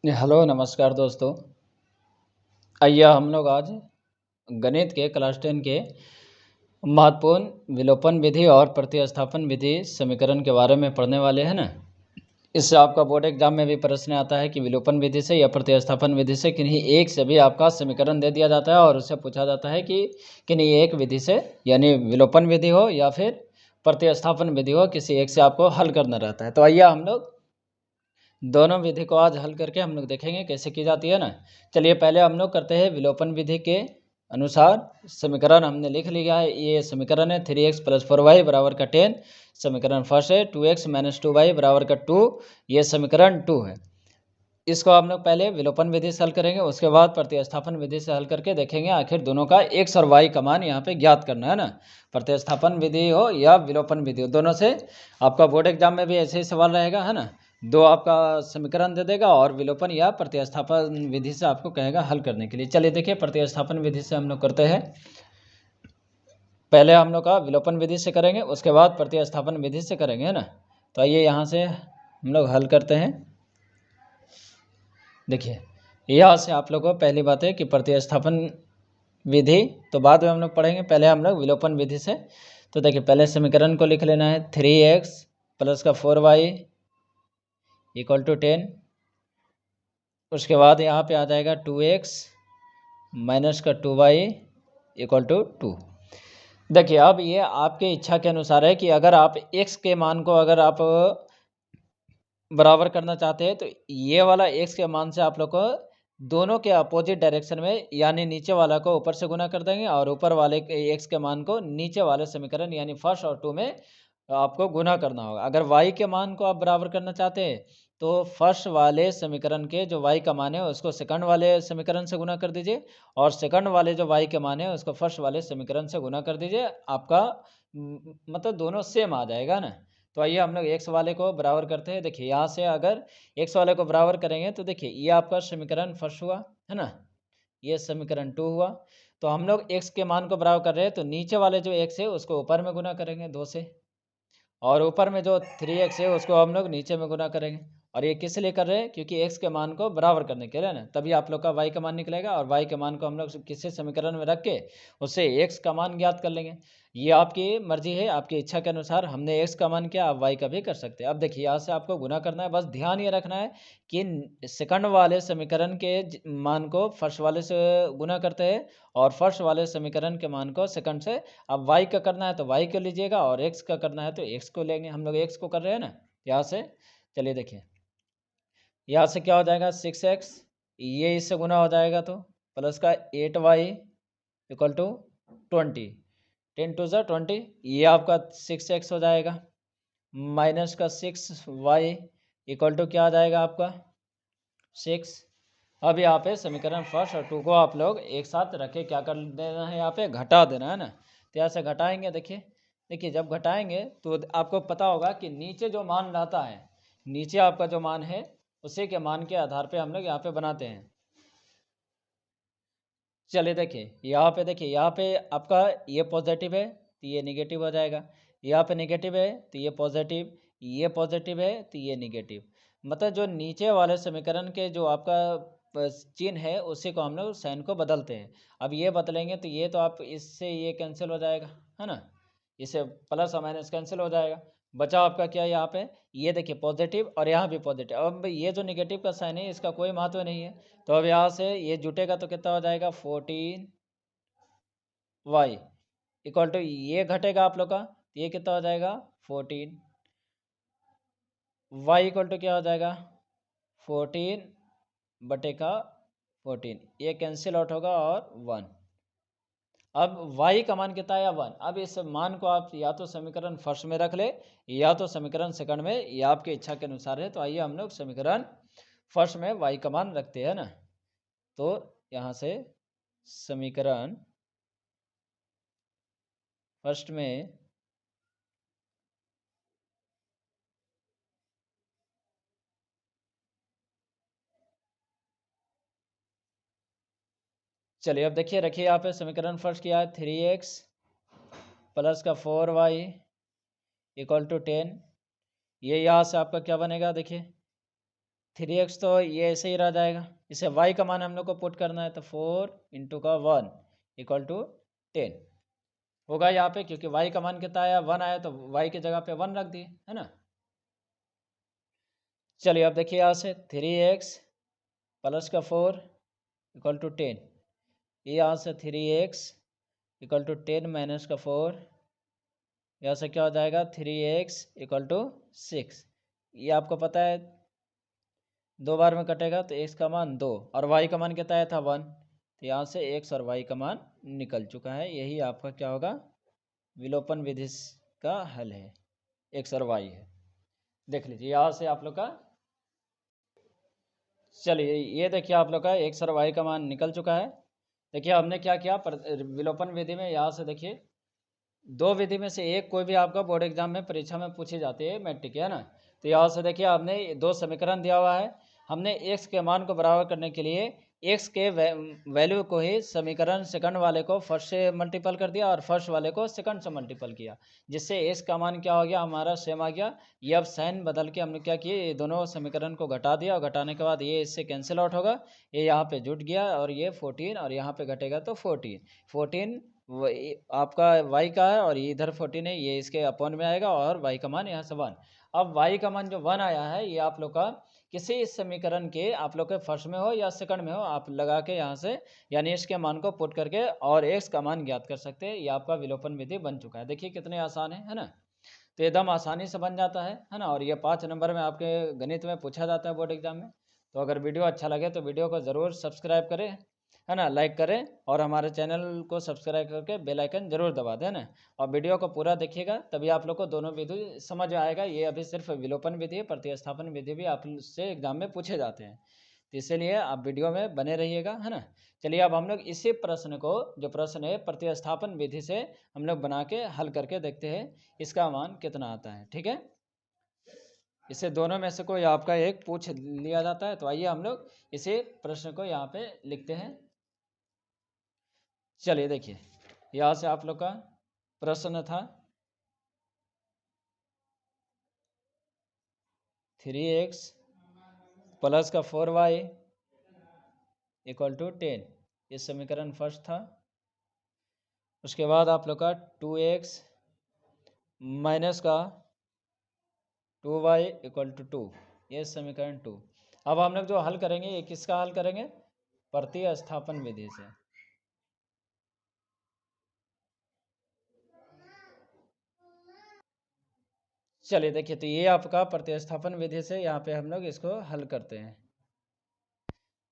Hello नमस्कार दोस्तों। आइए हम लोग आज गणित के क्लास 10 के महत्वपूर्ण विलोपन विधि और प्रतिस्थापन विधि समीकरण के बारे में पढ़ने वाले हैं ना। इससे आपका बोर्ड एग्जाम में भी प्रश्न आता है कि विलोपन विधि से या प्रतिस्थापन विधि से किन्हीं एक से भी आपका समीकरण दे दिया जाता है और उससे पूछा जाता है कि किन्हीं एक विधि से यानी विलोपन विधि हो या फिर प्रतिस्थापन विधि हो, किसी एक से आपको हल करना रहता है। तो आइए हम लोग दोनों विधि को आज हल करके हम लोग देखेंगे कैसे की जाती है ना। चलिए पहले हम लोग करते हैं विलोपन विधि के अनुसार समीकरण हमने लिख लिया है। ये समीकरण है 3x + 4y बराबर का 10। समीकरण फर्स्ट है 2x - 2y बराबर का 2। ये समीकरण 2 है। इसको हम लोग पहले विलोपन विधि से हल करेंगे, उसके बाद प्रतिस्थापन विधि से हल करके देखेंगे आखिर दोनों का x और y का मान यहाँ पे ज्ञात करना है ना। प्रतिस्थापन विधि हो या विलोपन विधि हो, दोनों से आपका बोर्ड एग्जाम में भी ऐसे ही सवाल रहेगा है ना। दो आपका समीकरण दे देगा और विलोपन या प्रतिस्थापन विधि से आपको कहेगा हल करने के लिए। चलिए देखिए प्रतिस्थापन विधि से हम लोग करते हैं। पहले हम लोग का विलोपन विधि से करेंगे, उसके बाद प्रतिस्थापन विधि से करेंगे है ना। तो आइए यहाँ से हम लोग हल करते हैं। देखिए यहाँ से आप लोगों को पहली बात है कि प्रतिस्थापन विधि तो बाद में हम लोग पढ़ेंगे, पहले हम लोग विलोपन विधि से। तो देखिए पहले समीकरण को लिख लेना है 3x + का 4y = 10। उसके बाद यहाँ पे आ जाएगा 2x - का 2y = 2। देखिए अब ये आपके इच्छा के अनुसार है कि अगर आप x के मान को अगर आप बराबर करना चाहते हैं तो ये वाला x के मान से आप लोग को दोनों के अपोजिट डायरेक्शन में यानी नीचे वाला को ऊपर से गुना कर देंगे और ऊपर वाले x के मान को नीचे वाले समीकरण यानी फर्स्ट और 2 में आपको गुना करना होगा। अगर y के मान को आप बराबर करना चाहते हैं तो फर्स्ट वाले समीकरण के जो y का मान है उसको सेकंड वाले समीकरण से गुना कर दीजिए और सेकंड वाले जो y के मान है उसको फर्स्ट वाले समीकरण से गुना कर दीजिए। आपका मतलब दोनों सेम आ जाएगा ना। तो आइए हम लोग x वाले को बराबर करते हैं। देखिए यहाँ से अगर x वाले को बराबर करेंगे तो देखिए ये आपका समीकरण फर्स्ट हुआ है ना, ये समीकरण 2 हुआ। तो हम लोग x के मान को बराबर कर रहे हैं तो नीचे वाले जो x है उसको ऊपर में गुना करेंगे 2 से, और ऊपर में जो 3x है उसको हम लोग नीचे में गुना करेंगे। और ये किस लिए कर रहे हैं, क्योंकि x के मान को बराबर करने के लिए ना, तभी आप लोग का y का मान निकलेगा और y के मान को हम लोग किसी समीकरण में रख के उससे x का मान ज्ञात कर लेंगे। ये आपकी मर्जी है, आपकी इच्छा के अनुसार हमने x का मान किया, आप y का भी कर सकते हैं। अब देखिए यहाँ से आपको गुना करना है, बस ध्यान ये रखना है कि सेकंड वाले समीकरण के मान को फर्स्ट वाले से गुना करते हैं और फर्स्ट वाले समीकरण के मान को सेकंड से। अब y का करना है तो y को लीजिएगा और x का करना है तो x को लेंगे। हम लोग x को कर रहे हैं ना यहाँ से। चलिए देखिए यहाँ से क्या हो जाएगा 6x, ये इससे गुना हो जाएगा तो प्लस का 8y = 20, 10 2 ज़ा 20, ये आपका 6x हो जाएगा माइनस का 6y = क्या आ जाएगा आपका 6। अब यहाँ पे समीकरण फर्स्ट और 2 को आप लोग एक साथ रखे क्या कर देना है, यहाँ पे घटा देना है ना। तो यहाँ से घटाएंगे, देखिए देखिए जब घटाएंगे तो आपको पता होगा कि नीचे जो मान रहता है, नीचे आपका जो मान है उसी के मान के आधार पे हम लोग यहाँ पे बनाते हैं। चलिए देखिए यहाँ पे आपका ये पॉजिटिव है तो ये निगेटिव हो जाएगा, यहाँ पे निगेटिव है तो ये पॉजिटिव, ये पॉजिटिव है तो ये निगेटिव। मतलब जो नीचे वाले समीकरण के जो आपका चिन्ह है उसी को हम लोग साइन को बदलते हैं। अब ये बदलेंगे तो ये तो आप इससे ये कैंसिल हो जाएगा है ना, इससे प्लस और माइनस कैंसिल हो जाएगा। बचा आपका क्या यहाँ पे, ये देखिए पॉजिटिव और यहाँ भी पॉजिटिव। अब ये जो निगेटिव का साइन है इसका कोई महत्व नहीं है, तो अब यहाँ से ये जुटेगा तो कितना हो जाएगा 14y = ये घटेगा आप लोग का, ये कितना हो जाएगा 14, y = क्या हो जाएगा 14/14, ये कैंसिल आउट होगा और 1। अब y का मान कितना है 1। अब इस मान को आप या तो समीकरण फर्स्ट में रख ले या तो समीकरण सेकंड में, ये आपकी इच्छा के अनुसार है। तो आइए हम लोग समीकरण फर्स्ट में y का मान रखते हैं ना। तो यहाँ से समीकरण फर्स्ट में चलिए अब देखिए रखिए यहाँ पे समीकरण फर्स्ट किया है 3x + का 4y = 10। ये यहाँ से आपका क्या बनेगा देखिए 3x तो ये ऐसे ही रह जाएगा। इसे y का मान हम लोग को पुट करना है, तो 4 इंटू का 1 इक्वल टू 10 होगा यहाँ पे, क्योंकि y का मान कितना आया 1 आया, तो y की जगह पे 1 रख दिए, है ना। चलिए अब देखिए यहाँ से 3x प्लस का 4 इक्वल टू 10, ये यहाँ से 3x इक्वल टू 10 माइनस का 4, यहाँ से क्या हो जाएगा 3x इक्वल टू 6। ये आपको पता है 2 बार में कटेगा तो x का मान 2 और y का मान कितना आया था 1, तो यहाँ से x और y का मान निकल चुका है। यही आपका क्या होगा विलोपन विधि का हल है, x और y है। देख लीजिए यहाँ से आप लोग का, चलिए ये देखिए आप लोग का x और y का मान निकल चुका है। देखिए हमने क्या किया विलोपन विधि में, यहाँ से देखिए 2 विधि में से एक कोई भी आपका बोर्ड एग्जाम में परीक्षा में पूछी जाती है मैट्रिक, है ना। तो यहाँ से देखिए आपने 2 समीकरण दिया हुआ है, हमने x के मान को बराबर करने के लिए x के वैल्यू को ही समीकरण सेकंड वाले को फर्स्ट से मल्टीपल कर दिया और फर्स्ट वाले को सेकंड से मल्टीपल किया, जिससे x का मान क्या हो गया हमारा सेम आ गया। ये अब साइन बदल के हमने क्या किया, ये दोनों समीकरण को घटा दिया और घटाने के बाद ये इससे कैंसिल आउट होगा, ये यहाँ पे जुट गया और ये 14 और यहाँ पे घटेगा तो 14 आपका y का है और ये इधर 14 है, ये इसके अपॉन में आएगा और y का मान यहाँ से 1। अब y का मान जो 1 आया है ये आप लोग का किसी इस समीकरण के आप लोग के फर्स्ट में हो या सेकंड में हो, आप लगा के यहाँ से यानी इसके मान को पुट करके और x का मान ज्ञात कर सकते हैं। ये आपका विलोपन विधि बन चुका है। देखिए कितने आसान है ना, तो एकदम आसानी से बन जाता है ना। और ये 5 नंबर में आपके गणित में पूछा जाता है बोर्ड एग्जाम में। तो अगर वीडियो अच्छा लगे तो वीडियो को ज़रूर सब्सक्राइब करें, है ना, लाइक करें और हमारे चैनल को सब्सक्राइब करके बेल आइकन जरूर दबा दें ना। और वीडियो को पूरा देखिएगा तभी आप लोग को दोनों विधि समझ आएगा। ये अभी सिर्फ विलोपन विधि है, प्रतिस्थापन विधि भी आपसे एग्जाम में पूछे जाते हैं, तो इसलिए आप वीडियो में बने रहिएगा, है ना। चलिए अब हम लोग इसी प्रश्न को, जो प्रश्न है प्रतिस्थापन विधि से हम लोग बना के हल करके देखते हैं इसका मान कितना आता है। ठीक है, इसे दोनों में से कोई आपका एक पूछ लिया जाता है। तो आइए हम लोग इसी प्रश्न को यहाँ पे लिखते हैं। चलिए देखिए यहाँ से आप लोग का प्रश्न था 3x प्लस का 4y इक्वल टू 10, ये समीकरण फर्स्ट था। उसके बाद आप लोग का 2x माइनस का 2y इक्वल टू 2, ये समीकरण 2। अब हम लोग जो हल करेंगे ये किसका हल करेंगे, प्रतिस्थापन विधि से। चलिए देखिए तो ये आपका प्रतिस्थापन विधि से यहाँ पे हम लोग इसको हल करते हैं।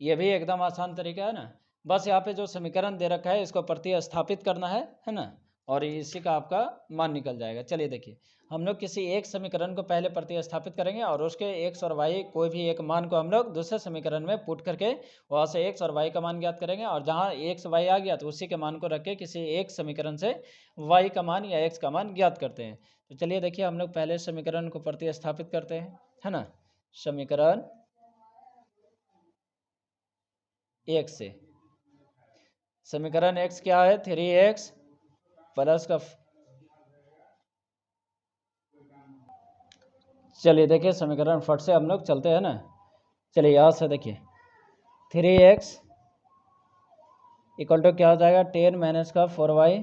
ये भी एकदम आसान तरीका है ना, बस यहाँ पे जो समीकरण दे रखा है इसको प्रतिस्थापित करना है ना, और इसी का आपका मान निकल जाएगा। चलिए देखिए हम लोग किसी एक समीकरण को पहले प्रतिस्थापित करेंगे और उसके x और y कोई भी एक मान को हम लोग दूसरे समीकरण में पुट करके वहाँ से x और y का मान ज्ञात करेंगे, और जहाँ x y आ गया तो उसी के मान को रख के किसी एक समीकरण से y का मान या x का मान ज्ञात करते हैं। तो चलिए देखिए हम लोग पहले समीकरण को प्रतिस्थापित करते हैं, है ना। समीकरण x से, समीकरण x क्या है 3x प्लस का, चलिए देखिए समीकरण फट से हम लोग चलते हैं ना। चलिए यहाँ से देखिए 3x इक्वल टू क्या हो जाएगा 10 माइनस का 4y,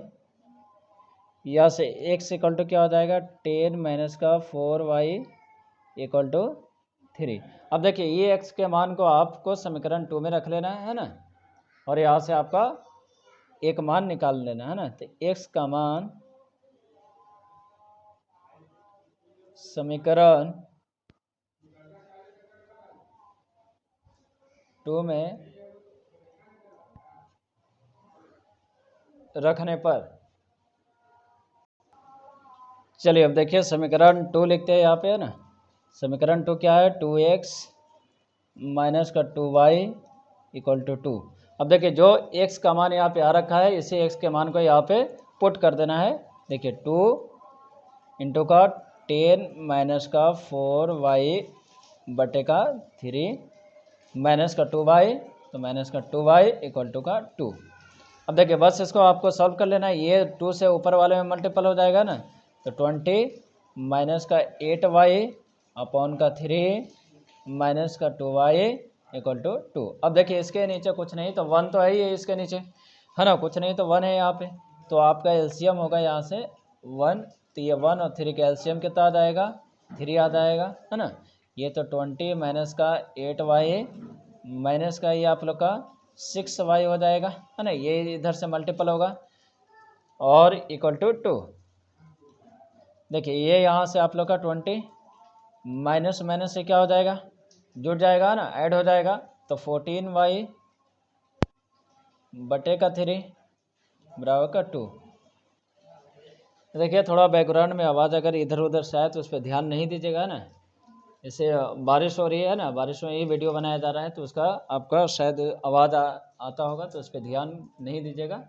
यहाँ से x इक्वल टू क्या हो जाएगा 10 माइनस का 4y इक्वल टू 3। अब देखिए ये x के मान को आपको समीकरण 2 में रख लेना है ना, और यहाँ से आपका एक मान निकाल लेना है ना। तो x का मान समीकरण 2 में रखने पर, चलिए अब देखिए समीकरण 2 लिखते हैं यहाँ पे, है ना। समीकरण 2 क्या है 2x माइनस का 2y इक्वल टू 2। अब देखिए जो x का मान यहाँ पे आ रखा है इसी x के मान को यहाँ पे पुट कर देना है। देखिए 2 इंटू का 10 माइनस का 4y बटे का 3 माइनस का 2y, तो माइनस का 2y इक्वल टू का 2। अब देखिए बस इसको आपको सॉल्व कर लेना है, ये 2 से ऊपर वाले में मल्टीपल हो जाएगा ना, तो 20 माइनस का 8y अपॉन का 3 माइनस का 2y इक्वल टू 2। अब देखिए इसके नीचे कुछ नहीं तो 1 तो है ही है इसके नीचे, है ना, कुछ नहीं तो 1 है यहाँ पे, तो आपका एलसीएम होगा यहाँ से 1, तो ये 1 और 3 का एलसीएम कितना आ जाएगा, 3 आ जाएगा, है ना। ये तो 20 माइनस का 8y माइनस का ये आप लोग का 6y हो जाएगा, है ना, ये इधर से मल्टीपल होगा और इक्वल टू 2। देखिए ये यहाँ से आप लोग का 20 माइनस माइनस से क्या हो जाएगा, जुड़ जाएगा ना, ऐड हो जाएगा, तो 14y बटे का 3 बराबर का 2। देखिए थोड़ा बैकग्राउंड में आवाज़ अगर इधर उधर से आए तो उस पर ध्यान नहीं दीजिएगा ना, जैसे बारिश हो रही है ना, बारिश में ये वीडियो बनाया जा रहा है तो उसका आपका शायद आवाज़ आता होगा, तो उस पर ध्यान नहीं दीजिएगा,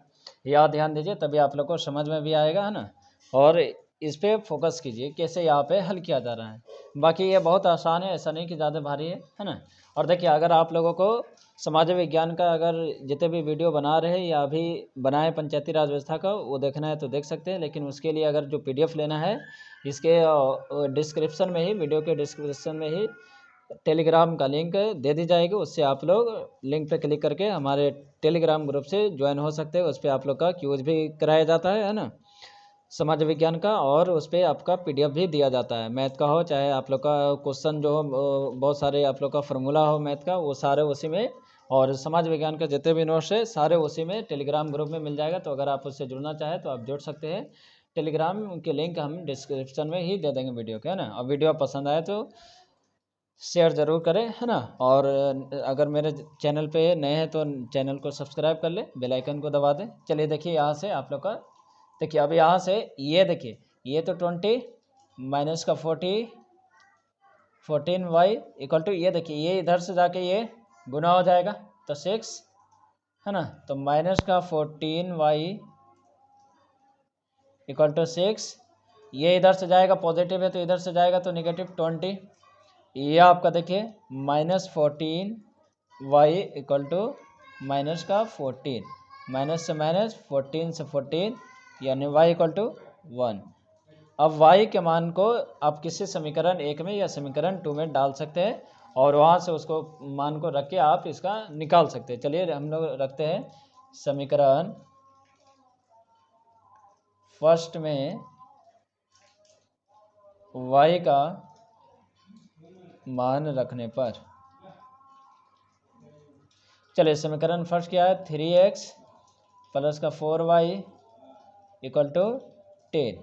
या ध्यान दीजिए तभी आप लोग को समझ में भी आएगा, है ना। और इस पर फोकस कीजिए कैसे यहाँ पे हल किया जा रहा है। बाकी ये बहुत आसान है, ऐसा नहीं कि ज़्यादा भारी है ना। और देखिए अगर आप लोगों को समाज विज्ञान का अगर जितने भी वीडियो बना रहे हैं या अभी बनाए पंचायती राज व्यवस्था का वो देखना है तो देख सकते हैं, लेकिन उसके लिए अगर जो PDF लेना है इसके डिस्क्रिप्शन में ही, वीडियो के डिस्क्रिप्शन में ही टेलीग्राम का लिंक दे दी जाएगी, उससे आप लोग लिंक पे क्लिक करके हमारे टेलीग्राम ग्रुप से ज्वाइन हो सकते हैं। उस पर आप लोग का क्यूज भी कराया जाता है ना, समाज विज्ञान का, और उस पर आपका PDF भी दिया जाता है, मैथ का हो चाहे आप लोग का क्वेश्चन जो हो, बहुत सारे आप लोग का फार्मूला हो मैथ का, वो सारे उसी में, और समाज विज्ञान का जितने भी नोट्स है सारे उसी में टेलीग्राम ग्रुप में मिल जाएगा। तो अगर आप उससे जुड़ना चाहें तो आप जुड़ सकते हैं, टेलीग्राम के लिंक हम डिस्क्रिप्शन में ही दे देंगे वीडियो के, है ना। और वीडियो पसंद आए तो शेयर ज़रूर करें, है ना। और अगर मेरे चैनल पे नए हैं तो चैनल को सब्सक्राइब कर ले, बेल आइकन को दबा दें। चलिए देखिए यहाँ से आप लोग का, देखिए अब यहाँ से ये देखिए ये तो 20 माइनस का 14y इक्वल टू, ये देखिए ये इधर से जाके ये गुना हो जाएगा तो 6, है ना, तो माइनस का 14y इक्वल टू 6, ये इधर से जाएगा पॉजिटिव है तो इधर से जाएगा तो नेगेटिव 20, ये आपका देखिए minus 14y equal to minus का 14, माइनस से माइनस 14 से 14 यानी y इक्वल टू 1। अब y के मान को आप किसी समीकरण 1 में या समीकरण 2 में डाल सकते हैं और वहाँ से उसको मान को रख के आप इसका निकाल सकते हैं। चलिए हम लोग रखते हैं समीकरण फर्स्ट में y का मान रखने पर, चलिए समीकरण फर्स्ट क्या है, 3x प्लस का 4y equal to 10,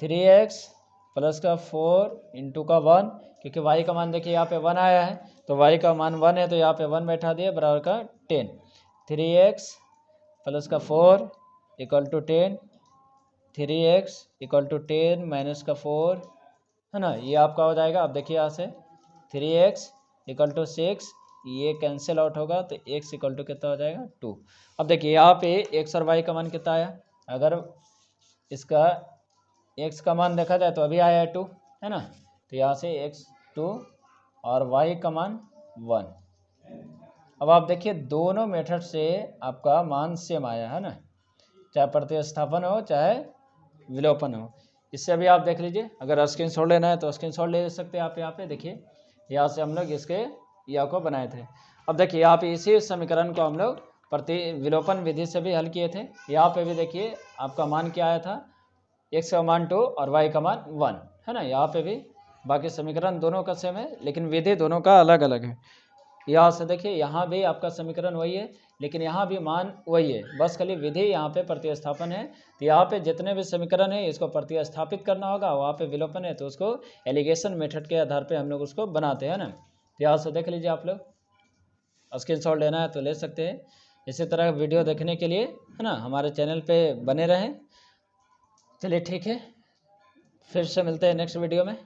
3x plus का 4 इंटू का 1, क्योंकि y का मान देखिए यहाँ पे 1 आया है तो y का मान 1 है तो यहाँ पे 1 बैठा दिया बराबर का 10, 3x प्लस का 4 equal to 10, 3x equal to 10 minus का 4, है ना, ये आपका हो जाएगा। अब देखिए यहाँ से 3x इक्वल टू 6, ये कैंसिल आउट होगा तो x इक्वल टू कितना हो जाएगा 2। अब देखिए यहाँ पे x और y का मान कितना आया, अगर इसका x का मान देखा जाए तो अभी आया है 2, है ना, तो यहाँ से x 2 और y का मान 1। अब आप देखिए दोनों मेथड से आपका मान सेम आया है ना, चाहे प्रतिस्थापन हो चाहे विलोपन हो। इससे अभी आप देख लीजिए, अगर स्क्रीनशॉट लेना है तो स्क्रीनशॉट ले सकते हैं आप। यहाँ पे देखिए यहाँ से हम लोग इसके या को बनाए थे। अब देखिए यहाँ पे इसी समीकरण को हम लोग प्रति विलोपन विधि से भी हल किए थे। यहाँ पे भी देखिए आपका मान क्या आया था, x का मान 2 और y का मान 1, है ना। यहाँ पे भी बाकी समीकरण दोनों का सेम है लेकिन विधि दोनों का अलग अलग है। यहाँ से देखिए यहाँ भी आपका समीकरण वही है लेकिन यहाँ भी मान वही है, बस खाली विधि यहाँ पे प्रतिस्थापन है। तो यहाँ पे जितने भी समीकरण है इसको प्रतिस्थापित करना होगा, वहाँ पे विलोपन है तो उसको एलिगेशन मेथड के आधार पे हम लोग उसको बनाते हैं ना। तो यहाँ से देख लीजिए, आप लोग स्क्रीनशॉट लेना है तो ले सकते हैं। इसी तरह वीडियो देखने के लिए, है ना, हमारे चैनल पर बने रहें। चलिए ठीक है, फिर से मिलते हैं नेक्स्ट वीडियो में।